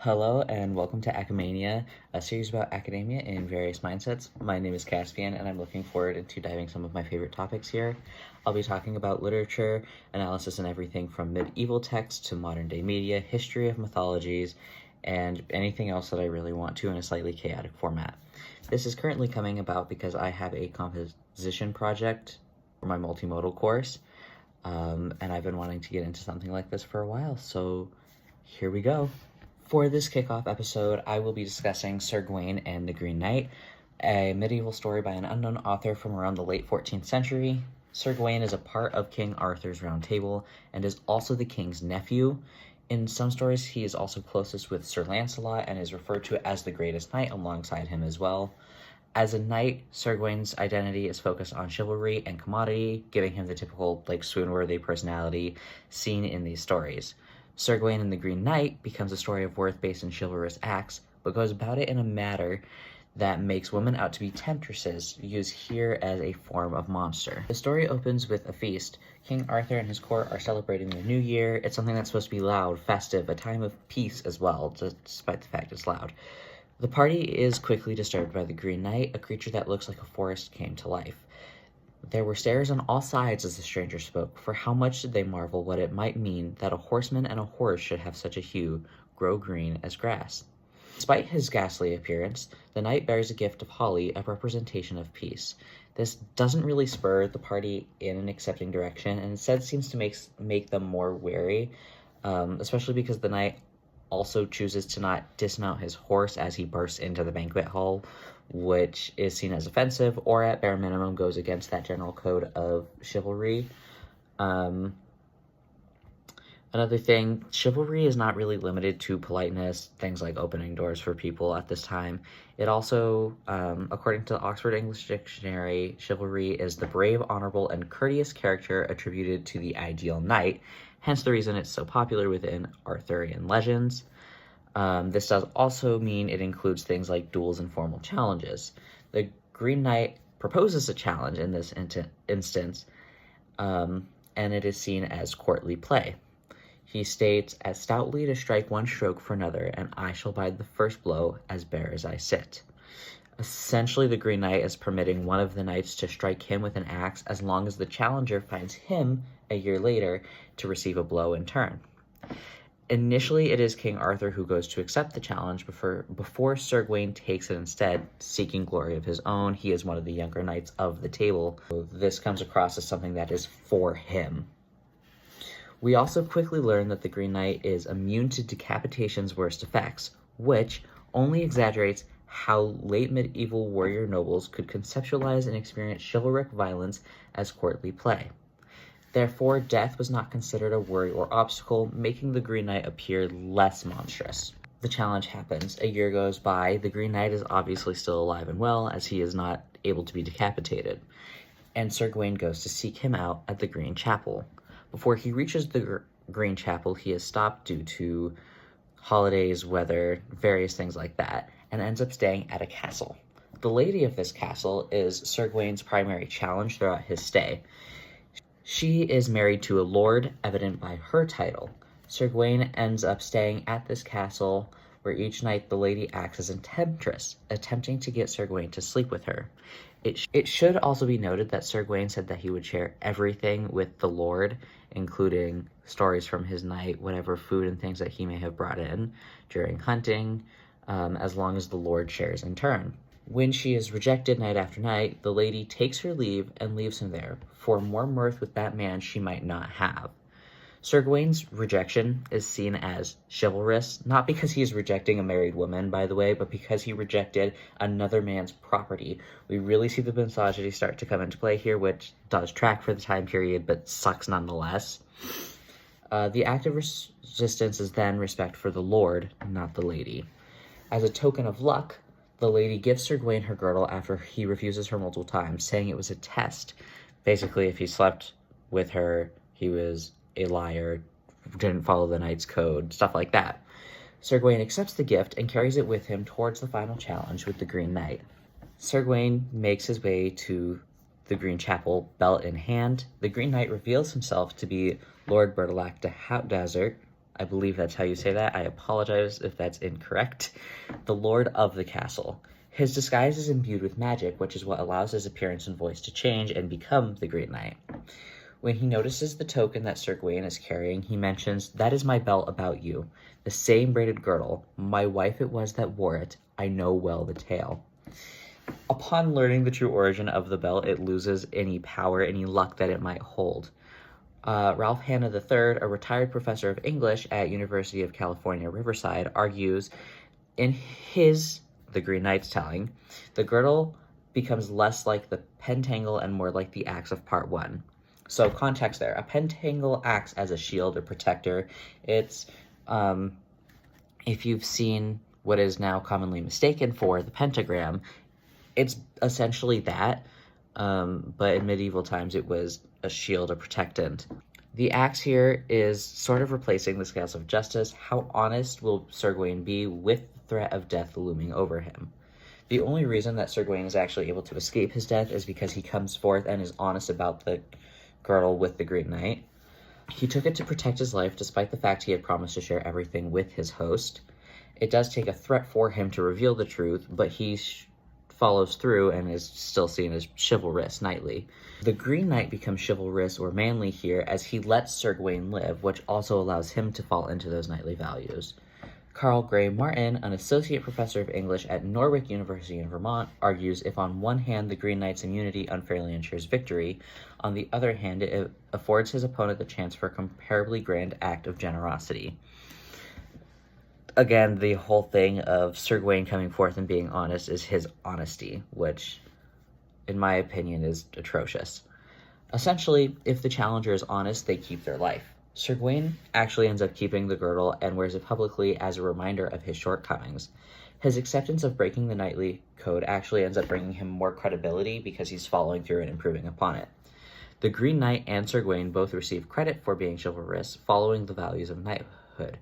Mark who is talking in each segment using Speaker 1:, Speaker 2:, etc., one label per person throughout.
Speaker 1: Hello and welcome to Acamania, a series about academia in various mindsets. My name is Caspian and I'm looking forward to diving some of my favorite topics here. I'll be talking about literature, analysis and everything from medieval texts to modern day media, history of mythologies, and anything else that I really want to in a slightly chaotic format. This is currently coming about because I have a composition project for my multimodal course, and I've been wanting to get into something like this for a while, so here we go. For this kickoff episode, I will be discussing Sir Gawain and the Green Knight, a medieval story by an unknown author from around the late 14th century. Sir Gawain is a part of King Arthur's Round Table and is also the king's nephew. In some stories, he is also closest with Sir Lancelot and is referred to as the greatest knight alongside him as well. As a knight, Sir Gawain's identity is focused on chivalry and commodity, giving him the typical, swoon-worthy personality seen in these stories. Sir Gawain and the Green Knight becomes a story of worth based in chivalrous acts, but goes about it in a manner that makes women out to be temptresses, used here as a form of monster. The story opens with a feast. King Arthur and his court are celebrating the new year. It's something that's supposed to be loud, festive, a time of peace as well, despite the fact it's loud. The party is quickly disturbed by the Green Knight, a creature that looks like a forest came to life. There were stares on all sides as the stranger spoke, for how much did they marvel what it might mean that a horseman and a horse should have such a hue, grow green as grass. Despite his ghastly appearance, the knight bears a gift of holly, a representation of peace. This doesn't really spur the party in an accepting direction, and instead seems to make them more wary, especially because the knight also chooses to not dismount his horse as he bursts into the banquet hall, which is seen as offensive, or at bare minimum goes against that general code of chivalry. Another thing, chivalry is not really limited to politeness, things like opening doors for people at this time. It also, according to the Oxford English Dictionary, chivalry is the brave, honorable, and courteous character attributed to the ideal knight, hence the reason it's so popular within Arthurian legends. This does also mean it includes things like duels and formal challenges. The Green Knight proposes a challenge in this instance, and it is seen as courtly play. He states, "As stoutly to strike one stroke for another, and I shall bide the first blow as bare as I sit." Essentially, the Green Knight is permitting one of the knights to strike him with an axe as long as the challenger finds him, a year later, to receive a blow in turn. Initially, it is King Arthur who goes to accept the challenge before Sir Gawain takes it instead, seeking glory of his own. He is one of the younger knights of the table. So this comes across as something that is for him. We also quickly learn that the Green Knight is immune to decapitation's worst effects, which only exaggerates how late medieval warrior nobles could conceptualize and experience chivalric violence as courtly play. Therefore, death was not considered a worry or obstacle, making the Green Knight appear less monstrous. The challenge happens. A year goes by. The Green Knight is obviously still alive and well, as he is not able to be decapitated. And Sir Gawain goes to seek him out at the Green Chapel. Before he reaches the Green Chapel, he is stopped due to holidays, weather, various things like that, and ends up staying at a castle. The lady of this castle is Sir Gawain's primary challenge throughout his stay. She is married to a lord, evident by her title. Sir Gawain ends up staying at this castle, where each night the lady acts as a temptress, attempting to get Sir Gawain to sleep with her. It should also be noted that Sir Gawain said that he would share everything with the lord, including stories from his night, whatever food and things that he may have brought in during hunting, as long as the lord shares in turn. When she is rejected night after night, the lady takes her leave and leaves him there, for more mirth with that man she might not have. Sir Gawain's rejection is seen as chivalrous, not because he is rejecting a married woman, by the way, but because he rejected another man's property. We really see the misogyny start to come into play here, which does track for the time period, but sucks nonetheless. The act of resistance is then respect for the lord, not the lady. As a token of luck, the lady gives Sir Gawain her girdle after he refuses her multiple times, saying it was a test. Basically, if he slept with her, he was a liar, didn't follow the knight's code, stuff like that. Sir Gawain accepts the gift and carries it with him towards the final challenge with the Green Knight. Sir Gawain makes his way to the Green Chapel, belt in hand. The Green Knight reveals himself to be Lord Bertilac de Hautdazert, I believe that's how you say that. I apologize if that's incorrect. The Lord of the Castle. His disguise is imbued with magic, which is what allows his appearance and voice to change and become the Green Knight. When he notices the token that Sir Gawain is carrying, he mentions, "That is my belt about you, the same braided girdle. My wife it was that wore it. I know well the tale." Upon learning the true origin of the belt, it loses any power, any luck that it might hold. Ralph Hanna III, a retired professor of English at University of California, Riverside, argues in his The Green Knight's telling, the girdle becomes less like the pentangle and more like the axe of part 1. So context there. A pentangle acts as a shield or protector. It's, if you've seen what is now commonly mistaken for the pentagram, it's essentially that, but in medieval times it was a shield, a protectant. The axe here is sort of replacing the scales of justice. How honest will Sir Gawain be with the threat of death looming over him? The only reason that Sir Gawain is actually able to escape his death is because he comes forth and is honest about the girdle with the Green Knight. He took it to protect his life despite the fact he had promised to share everything with his host. It does take a threat for him to reveal the truth, but he follows through and is still seen as chivalrous, knightly. The Green Knight becomes chivalrous or manly here as he lets Sir Gawain live, which also allows him to fall into those knightly values. Carl Gray Martin, an associate professor of English at Norwich University in Vermont, argues if on one hand the Green Knight's immunity unfairly ensures victory, on the other hand it affords his opponent the chance for a comparably grand act of generosity. Again, the whole thing of Sir Gawain coming forth and being honest is his honesty, which, in my opinion, is atrocious. Essentially, if the challenger is honest, they keep their life. Sir Gawain actually ends up keeping the girdle and wears it publicly as a reminder of his shortcomings. His acceptance of breaking the knightly code actually ends up bringing him more credibility because he's following through and improving upon it. The Green Knight and Sir Gawain both receive credit for being chivalrous, following the values of knighthood.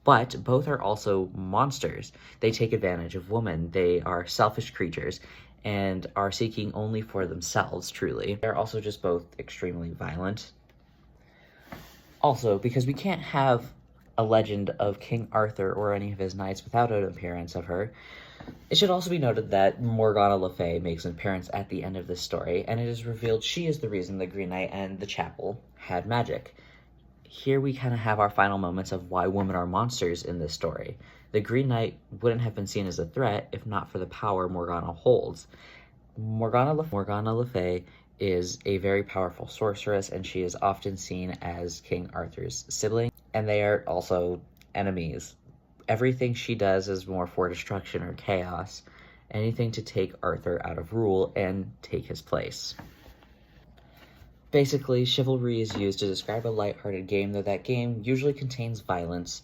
Speaker 1: But both are also monsters. They take advantage of women. They are selfish creatures and are seeking only for themselves, truly. They're also just both extremely violent. Also, because we can't have a legend of King Arthur or any of his knights without an appearance of her, it should also be noted that Morgana Le Fay makes an appearance at the end of this story, and it is revealed she is the reason the Green Knight and the chapel had magic. Here we kind of have our final moments of why women are monsters in this story. The Green Knight wouldn't have been seen as a threat if not for the power Morgana holds. Morgana Le Fay is a very powerful sorceress, and she is often seen as King Arthur's sibling, and they are also enemies. Everything she does is more for destruction or chaos, anything to take Arthur out of rule and take his place. Basically, chivalry is used to describe a lighthearted game, though that game usually contains violence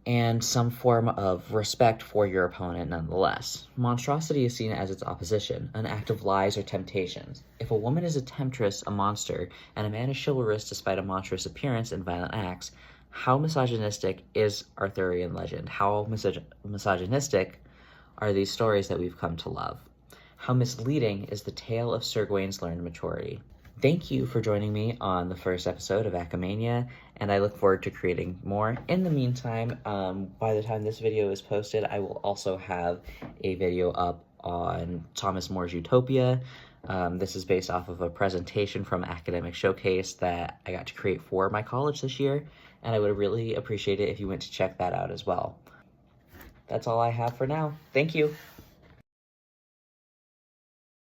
Speaker 1: and some form of respect for your opponent nonetheless. Monstrosity is seen as its opposition, an act of lies or temptations. If a woman is a temptress, a monster, and a man is chivalrous despite a monstrous appearance and violent acts, how misogynistic is Arthurian legend? How misogynistic are these stories that we've come to love? How misleading is the tale of Sir Gawain's learned maturity? Thank you for joining me on the first episode of Acamania, and I look forward to creating more. In the meantime, by the time this video is posted, I will also have a video up on Thomas More's Utopia. This is based off of a presentation from Academic Showcase that I got to create for my college this year, and I would really appreciate it if you went to check that out as well. That's all I have for now. Thank you.